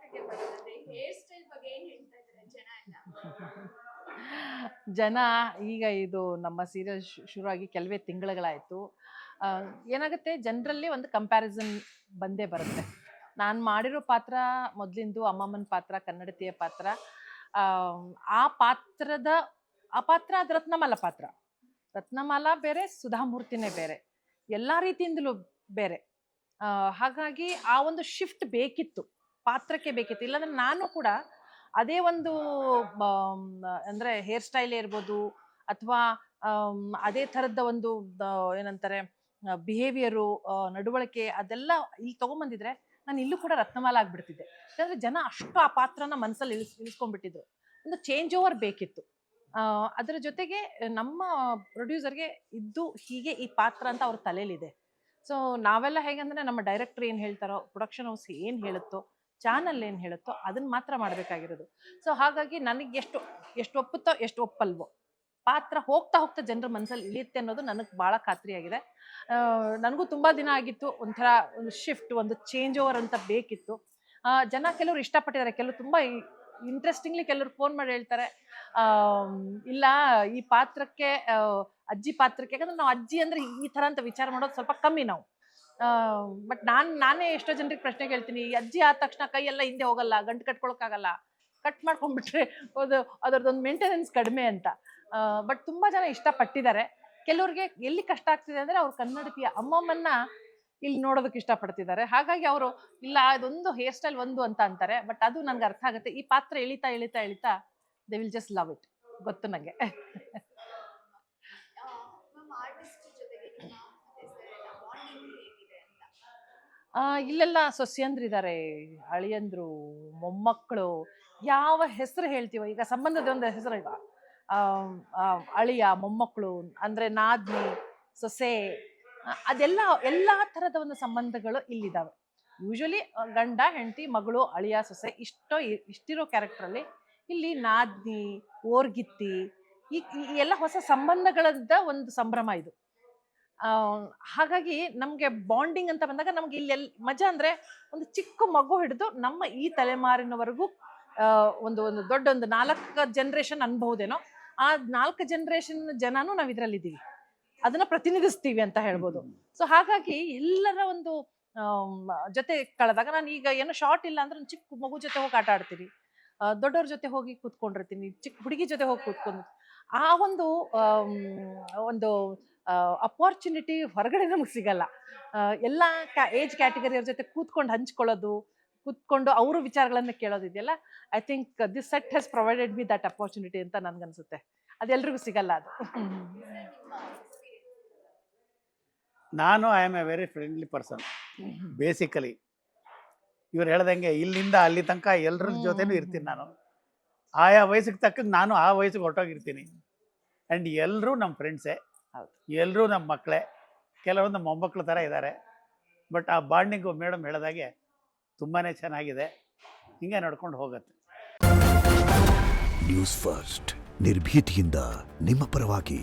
ಪಾತ್ರಕ್ಕೆ ಬರೋದಾದ್ರೆ hair style ಬಗ್ಗೆ ಏನ್ ಹೇಳ್ತಾ ಇದ್ದಾರೆ ಜನ ಎಲ್ಲ? ಜನ ಈಗ ಇದು ನಮ್ಮ ಸೀರಿಯಲ್ ಶುರುವಾಗಿ ಕೆಲವೇ ತಿಂಗಳುಗಳಾಯಿತು. ಏನಾಗುತ್ತೆ, ಜನರಲ್ಲಿ ಒಂದು ಕಂಪ್ಯಾರಿಸನ್ ಬಂದೇ ಬರುತ್ತೆ. ನಾನು ಮಾಡಿರೋ ಪಾತ್ರ ಮೊದಲಿಂದು ಅಮ್ಮಮ್ಮನ ಪಾತ್ರ, ಕನ್ನಡತಿಯ ಪಾತ್ರ. ಆ ಪಾತ್ರ ಅದು ರತ್ನಮಾಲ ಪಾತ್ರ. ರತ್ನಮಾಲ ಬೇರೆ, ಸುಧಾಮೂರ್ತಿನೇ ಬೇರೆ, ಎಲ್ಲ ರೀತಿಯಿಂದಲೂ ಬೇರೆ. ಹಾಗಾಗಿ ಆ ಒಂದು ಶಿಫ್ಟ್ ಬೇಕಿತ್ತು, ಪಾತ್ರಕ್ಕೆ ಬೇಕಿತ್ತು. ಇಲ್ಲಾಂದ್ರೆ ನಾನು ಕೂಡ ಅದೇ ಒಂದು ಅಂದರೆ ಹೇರ್ ಸ್ಟೈಲೇ ಇರ್ಬೋದು, ಅಥವಾ ಅದೇ ಥರದ ಒಂದು ಏನಂತಾರೆ ಬಿಹೇವಿಯರು, ನಡವಳಿಕೆ, ಅದೆಲ್ಲ ಇಲ್ಲಿ ತೊಗೊಂಬಂದಿದ್ರೆ ನಾನು ಇಲ್ಲೂ ಕೂಡ ರತ್ನಮಾಲ ಆಗ್ಬಿಡ್ತಿದ್ದೆ. ಯಾಕಂದರೆ ಜನ ಅಷ್ಟು ಆ ಪಾತ್ರನ ಮನಸ್ಸಲ್ಲಿ ಇಳಿಸ್ಕೊಂಡ್ಬಿಟ್ಟಿದ್ರು. ಒಂದು ಚೇಂಜ್ ಓವರ್ ಬೇಕಿತ್ತು. ಅದರ ಜೊತೆಗೆ ನಮ್ಮ ಪ್ರೊಡ್ಯೂಸರ್ಗೆ ಇದ್ದು ಹೀಗೆ ಈ ಪಾತ್ರ ಅಂತ ಅವ್ರ ತಲೆಯಲ್ಲಿದೆ. ಸೊ ನಾವೆಲ್ಲ ಹೇಗಂದರೆ ನಮ್ಮ ಡೈರೆಕ್ಟರ್ ಏನು ಹೇಳ್ತಾರೋ, ಪ್ರೊಡಕ್ಷನ್ ಹೌಸ್ ಏನು ಹೇಳುತ್ತೋ, ಚಾನಲ್ ಏನು ಹೇಳುತ್ತೋ ಅದನ್ನು ಮಾತ್ರ ಮಾಡಬೇಕಾಗಿರೋದು. ಸೊ ಹಾಗಾಗಿ ನನಗೆ ಎಷ್ಟು ಒಪ್ಪುತ್ತೋ ಎಷ್ಟು ಒಪ್ಪಲ್ವೋ, ಪಾತ್ರ ಹೋಗ್ತಾ ಹೋಗ್ತಾ ಜನರ ಮನಸ್ಸಲ್ಲಿ ಇಳಿಯುತ್ತೆ ಅನ್ನೋದು ನನಗೆ ಭಾಳ ಖಾತ್ರಿಯಾಗಿದೆ. ನನಗೂ ತುಂಬ ದಿನ ಆಗಿತ್ತು, ಒಂಥರ ಒಂದು ಶಿಫ್ಟ್, ಒಂದು ಚೇಂಜ್ ಓವರ್ ಅಂತ ಬೇಕಿತ್ತು. ಜನ ಕೆಲವರು ಇಷ್ಟಪಟ್ಟಿದ್ದಾರೆ, ಕೆಲವರು ತುಂಬ ಇಂಟ್ರೆಸ್ಟಿಂಗ್ಲಿ ಕೆಲವರು ಫೋನ್ ಮಾಡಿ ಹೇಳ್ತಾರೆ, ಇಲ್ಲ ಈ ಪಾತ್ರಕ್ಕೆ, ಅಜ್ಜಿ ಪಾತ್ರಕ್ಕೆ, ಯಾಕಂದ್ರೆ ನಾವು ಅಜ್ಜಿ ಅಂದರೆ ಈ ಥರ ಅಂತ ವಿಚಾರ ಮಾಡೋದು ಸ್ವಲ್ಪ ಕಮ್ಮಿ ನಾವು. ಬಟ್ ನಾನೇ ಎಷ್ಟೋ ಜನರಿಗೆ ಪ್ರಶ್ನೆ ಕೇಳ್ತೀನಿ, ಈ ಅಜ್ಜಿ ಆದ ತಕ್ಷಣ ಕೈಯೆಲ್ಲ ಹಿಂದೆ ಹೋಗಲ್ಲ, ಗಂಟು ಕಟ್ಕೊಳಕ್ಕಾಗಲ್ಲ, ಕಟ್ ಮಾಡ್ಕೊಂಡ್ಬಿಟ್ರೆ ಅದರದ್ದೊಂದು ಮೇಂಟೆನೆನ್ಸ್ ಕಡಿಮೆ ಅಂತ. ಬಟ್ ತುಂಬ ಜನ ಇಷ್ಟಪಟ್ಟಿದ್ದಾರೆ. ಕೆಲವ್ರಿಗೆ ಎಲ್ಲಿ ಕಷ್ಟ ಆಗ್ತಿದೆ ಅಂದರೆ ಅವ್ರು ಕನ್ನಡತಿಯ ಅಮ್ಮಮ್ಮನ್ನ ಇಲ್ಲಿ ನೋಡೋದಕ್ಕೆ ಇಷ್ಟಪಡ್ತಿದ್ದಾರೆ. ಹಾಗಾಗಿ ಅವರು ಇಲ್ಲ ಅದೊಂದು ಹೇರ್ ಸ್ಟೈಲ್ ಒಂದು ಅಂತ ಅಂತಾರೆ. ಬಟ್ ಅದು ನನಗೆ ಅರ್ಥ ಆಗುತ್ತೆ, ಈ ಪಾತ್ರ ಎಳಿತಾ ಎಳಿತಾ ಎಳಿತಾ they will just love it. ಗೊತ್ತು ನನಗೆ. ಇಲ್ಲೆಲ್ಲ ಸೊಸೆಯಂದ್ರಿದ್ದಾರೆ, ಅಳಿಯಂದ್ರು, ಮೊಮ್ಮಕ್ಕಳು, ಯಾವ ಹೆಸರು ಹೇಳ್ತೀವೋ, ಈಗ ಸಂಬಂಧದ ಒಂದು ಹೆಸರು ಈಗ ಅಳಿಯ, ಮೊಮ್ಮಕ್ಕಳು ಅಂದರೆ ನಾದ್ನಿ, ಸೊಸೆ, ಅದೆಲ್ಲ ಎಲ್ಲ ಥರದ ಒಂದು ಸಂಬಂಧಗಳು ಇಲ್ಲಿದ್ದಾವೆ. ಯೂಶ್ವಲಿ ಗಂಡ ಹೆಂಡತಿ, ಮಗಳು, ಅಳಿಯ, ಸೊಸೆ ಇಷ್ಟಿರೋ ಕ್ಯಾರೆಕ್ಟ್ರಲ್ಲಿ ಇಲ್ಲಿ ನಾದ್ನಿ, ಓರ್ಗಿತ್ತಿ, ಈ ಎಲ್ಲ ಹೊಸ ಸಂಬಂಧಗಳದ್ದ ಒಂದು ಸಂಭ್ರಮ ಇದು. ಹಾಗಾಗಿ ನಮಗೆ ಬಾಂಡಿಂಗ್ ಅಂತ ಬಂದಾಗ ನಮ್ಗೆ ಇಲ್ಲಿ ಮಜಾ ಅಂದರೆ, ಒಂದು ಚಿಕ್ಕ ಮಗು ಹಿಡಿದು ನಮ್ಮ ಈ ತಲೆಮಾರಿನವರೆಗೂ ಒಂದು ದೊಡ್ಡ ಒಂದು 4 ಜನ್ರೇಷನ್ ಅನ್ಬಹುದೇನೋ, ಆ 4 ಜನ್ರೇಷನ್ ಜನನೂ ನಾವು ಇದರಲ್ಲಿದ್ದೀವಿ, ಅದನ್ನ ಪ್ರತಿನಿಧಿಸ್ತೀವಿ ಅಂತ ಹೇಳ್ಬೋದು. ಸೊ ಹಾಗಾಗಿ ಎಲ್ಲರ ಒಂದು ಜೊತೆ ಕಳೆದಾಗ, ನಾನು ಈಗ ಏನೋ ಶಾರ್ಟ್ ಇಲ್ಲ ಅಂದ್ರೆ ಒಂದು ಚಿಕ್ಕ ಮಗು ಜೊತೆ ಹೋಗಿ ಆಟ ಆಡ್ತೀನಿ, ದೊಡ್ಡವ್ರ ಜೊತೆ ಹೋಗಿ ಕೂತ್ಕೊಂಡಿರ್ತೀನಿ, ಚಿಕ್ಕ ಹುಡುಗಿ ಜೊತೆ ಹೋಗಿ ಕೂತ್ಕೊಂಡು, ಆ ಒಂದು ಅಪಾರ್ಚುನಿಟಿ ಹೊರಗಡೆ ನಮಗೆ ಸಿಗಲ್ಲ. ಎಲ್ಲ ಏಜ್ ಕ್ಯಾಟಗರಿಯವ್ರ ಜೊತೆ ಕೂತ್ಕೊಂಡು ಅವರು ವಿಚಾರಗಳನ್ನ ಕೇಳೋದಿದೆಯಲ್ಲ, I think this set has provided me that opportunity ಅಂತ ನನ್ಗನ್ಸುತ್ತೆ. ಅದೆಲ್ರಿಗೂ ಸಿಗಲ್ಲ ಅದು. ನಾನು I am a very friendly person basically. ಇವ್ರು ಹೇಳ್ದಂಗೆ ಇಲ್ಲಿಂದ ಅಲ್ಲಿ ತನಕ ಎಲ್ಲರ ಜೊತೆನೂ ಇರ್ತೀನಿ ನಾನು. ಆಯಾ ವಯಸ್ಸಿಗೆ ತಕ್ಕಂಗೆ ನಾನು ಆ ವಯಸ್ಸಿಗೆ ಹೊರಟೋಗಿರ್ತೀನಿ. ಆ್ಯಂಡ್ ಎಲ್ಲರೂ ನಮ್ಮ ಫ್ರೆಂಡ್ಸೇ, ಎಲ್ಲರೂ ನಮ್ಮ ಮಕ್ಕಳೇ, ಕೆಲವರು ನಮ್ಮ ಮೊಮ್ಮಕ್ಕಳ ಥರ ಇದ್ದಾರೆ. ಬಟ್ ಆ ಬಾಂಡಿಂಗು ಮೇಡಮ್ ಹೇಳಿದಾಗೆ ತುಂಬಾ ಚೆನ್ನಾಗಿದೆ, ಹಿಂಗೆ ನಡ್ಕೊಂಡು ಹೋಗುತ್ತೆ. ನ್ಯೂಸ್ ಫಸ್ಟ್, ನಿರ್ಭೀತಿಯಿಂದ ನಿಮ್ಮ ಪರವಾಗಿ.